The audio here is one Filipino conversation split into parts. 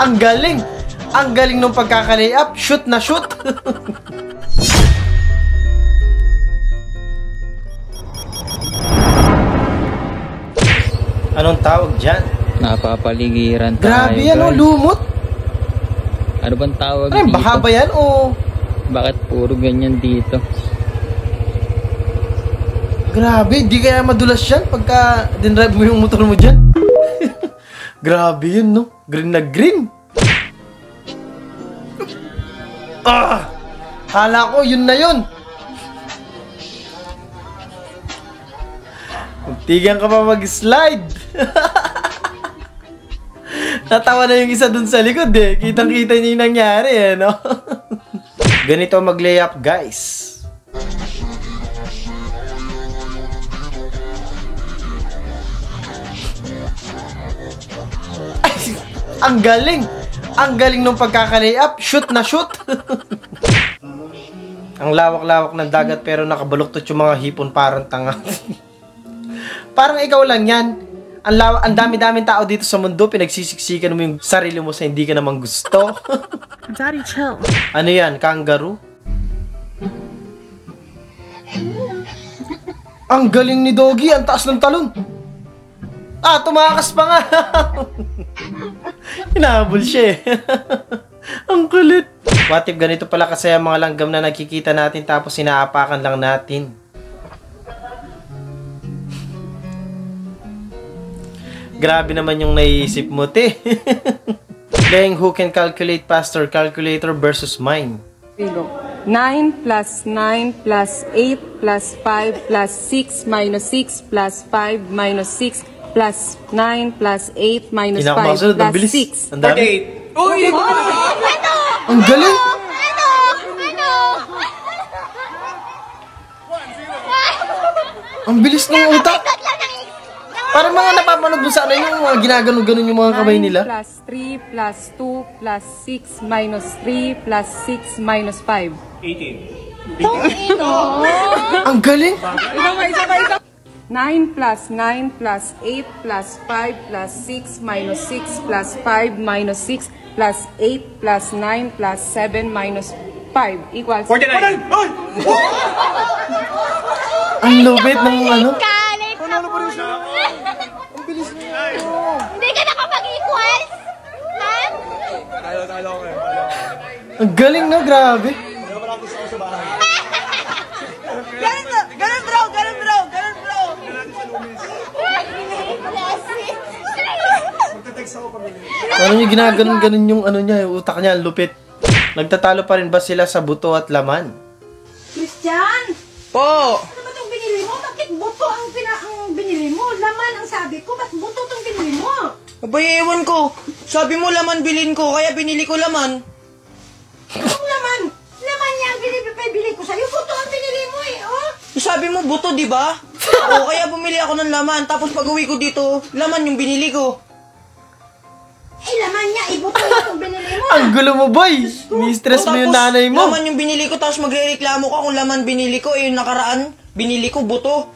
Ang galing! Ang galing nung pagkaka-layup. Shoot na shoot! Anong tawag dyan? Napapaligiran tayo. Grabe yan, oh, lumot! Ano bang tawag Ano, dito? baka ba yan, o? Bakit puro ganyan dito? Grabe, di kaya madulas yan pagka dinrive mo yung motor mo dyan. Grabe yun, no? Green na green. Ah! Hala ko, yun na yun. Tigan ka pa mag-slide. Natawa na yung isa dun sa likod eh. Kitang-kita niya yung nangyari eh, no? Ganito mag-layup, guys. Ay, ang galing! Ang galing nung pagkaka-layup. Shoot na shoot! Ang lawak-lawak ng dagat pero nakabaluktot yung mga hipon parang tanga. Parang ikaw lang yan. Ang dami-daming tao dito sa mundo, pinagsisiksikan mo yung sarili mo sa hindi ka naman gusto. Daddy, chill. Ano yan? Kangaroo? Ang galing ni Doggy. Ang taas ng talon. Ah, tumakas pa nga. Hinahabol siya eh. Ang kulit. What if ganito pala kasi ang mga langgam na nakikita natin tapos sinaapakan lang natin? Grabe naman yung naiisip mo, te. Playing who can calculate faster, calculator versus mine. 9 plus 9 plus 8 plus 5 plus 6 minus 6 plus 5 minus 6 plus 9 plus 8 minus 5 plus 6. Ang dami. Uy! Ang galing! Ang bilis ng utak! Parang mga napapanood mo sana yung mga ginaganon-ganon yung mga kamay nila. 9 plus 3 plus 2 plus 6 minus 3 plus 6 minus 5. 18. Ang galing! 9 plus 9 plus 8 plus 5 plus 6 minus 6 plus 5 minus 6 plus 8 plus 9 plus 7 minus 5 equals 49! Ang lupit ng ano. Hindi ka nakapag-equals? Ha? Ang galing, no? Grabe. Ganun bro! Ganun bro! Ganun bro! Ano yung ginaganon-ganon yung ano niya, yung utak niya, ang lupit. Nagtatalo pa rin ba sila sa buto at laman? Christian! Po! Ano ba itong binili mo? Bakit buto ang binili mo? Laman ang sabi ko, ba't buto itong binili mo? Abay, ewan ko. Sabi mo laman bilhin ko, kaya binili ko laman. Anong laman? Laman niya ang binili ko sa'yo. Buto ang binili mo eh, oh! Sabi mo buto, di ba? O, kaya bumili ako ng laman. Tapos pag uwi ko dito, laman yung binili ko. Eh, laman niya, buto yung binili mo. Ang gulo mo, boy! Ni-stress mo yung nanay mo. Laman yung binili ko, tapos magre-reklamo ka kung laman binili ko. Eh, yung nakaraan, binili ko buto.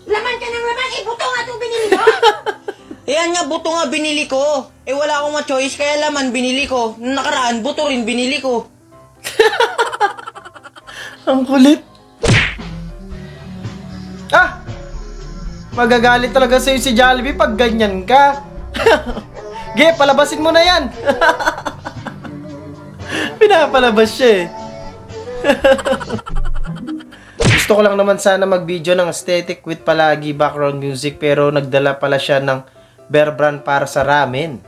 Laman ka ng laman, buto nga itong binili mo. Ayan nga, buto nga binili ko. Eh, wala akong ma-choice, kaya laman binili ko. Nung nakaraan, buto rin binili ko. Ang kulit. Ah! Magagalit talaga sa'yo si Jollibee pag ganyan ka. Ge, palabasin mo na yan. Pinapalabas siya eh. Gusto ko lang naman sana mag-video ng aesthetic with palagi background music pero nagdala pala siya ng Bear Brand para sa ramen.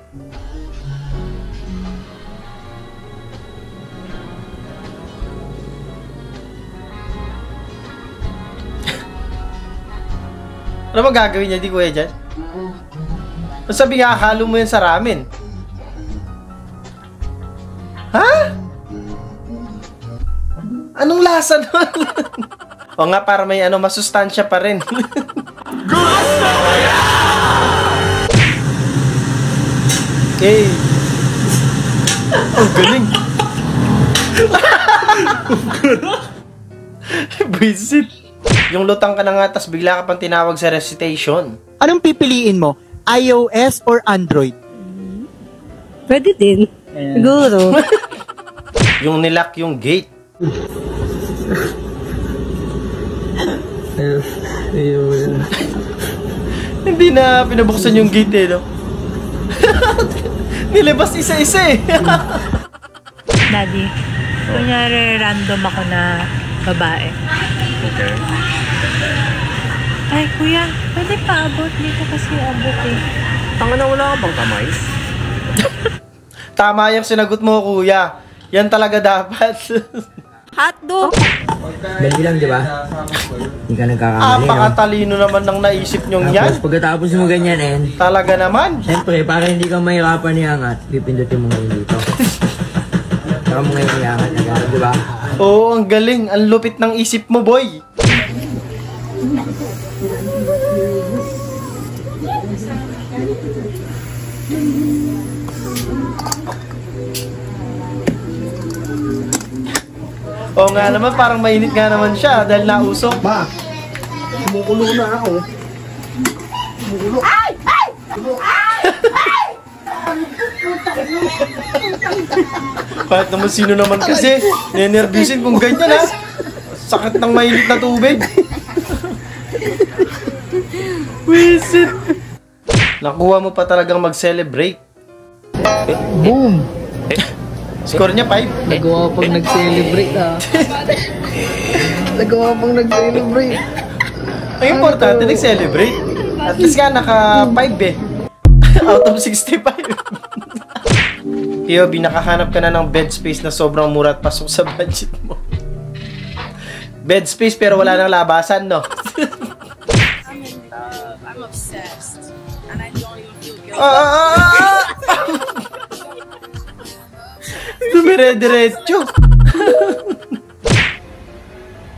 Ano magagawin niya, di kuya dyan? Sabi nga, halo mo yan sa ramen. Ha? Anong lasa nun? O nga, para may ano, masustansya pa rin. Gusto ko yan! Okay. Ang galing. Visit. Yung lutang ka na nga, tas bigla ka pang tinawag sa recitation. Anong pipiliin mo? iOS or Android? Pwede din. Siguro. Yung nilock yung gate. Hindi na pinabuksan yung gate eh, no? Nilabas isa-isa eh. Daddy, kunyari random ako na babae. Okay. Ay, kuya, pwede pa abot dito kasi abot eh. Tanga na, wala ka bang kamay? Tama yung sinagot mo, kuya. Yan talaga dapat. Hotdog. Dali lang, di ba? Hindi ka nagkakamali. Apakatalino naman ng naisip nyong yan. Tapos pagkatapos mo ganyan, Talaga naman. siyempre, para hindi ka mahirapan iangat, pipindutin mo ngayon dito. Saka mo ngayon iangat na gano'n, di ba? Oo, ang galing. Ang lupit ng isip mo, boy. Oo nga naman, parang mainit nga naman siya dahil nausok. Ma, kumukulo na ako. Kahit naman sino naman kasi, ninervyusin kung ganyan ha. Sakit ng mainit na tubig. Wisit. Nakuha mo pa talagang mag-celebrate. Boom! Score niya 5. Nagawa pag nag-celebrate Nagawa pang nag-celebrate. Ang importante, nag-celebrate. At least nga, naka 5 eh. Out of 65. POV, nakahanap ka na ng bed space na sobrang mura at pasok sa budget mo. Bed space pero wala nang labasan, no? I'm obsessed. And I don't even feel guilty. Dumire-diretso.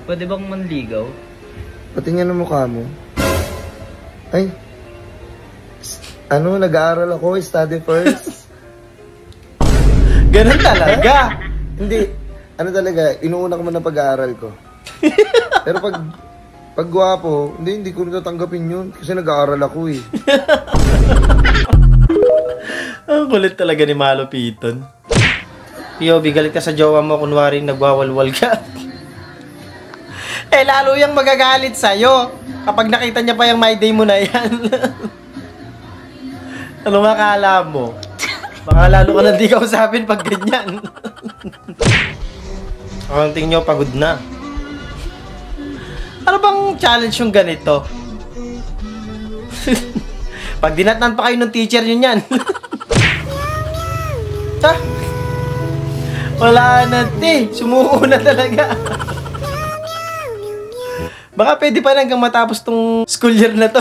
Pwede bang manligaw? Patingin ang mukha mo. Ay. Nag-aaral ako, study first. Ganun talaga. Hindi. Talaga, inuuna ko man ang pag-aaral ko. Pero pag gwapo, hindi ko natatanggapin yun. Kasi nag-aaral ako eh. Ang kulit talaga ni Malo Piton. POV, galit ka sa jowa mo, kunwari nagwawalwal ka. Lalo yung magagalit sa'yo. Kapag nakita niya pa yung my day mo na yan. Ano makala mo? Baka lalo ka na di kausapin pag ganyan. Ang tingin nyo, pagod na. Ano bang challenge yung ganito? Pag dinatnan pa kayo ng teacher yun yan. Wala na, sumuko na talaga. Baka pwede pa hanggang matapos tong school year na to.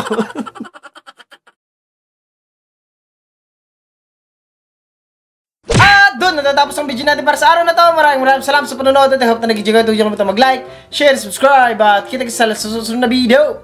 At doon, natatapos ang video natin para sa araw na to. Maraming salamat sa panonood at I hope na nag-enjoy kayo. Huwag niyo mag-like, share, subscribe at kita kita sa susunod na video.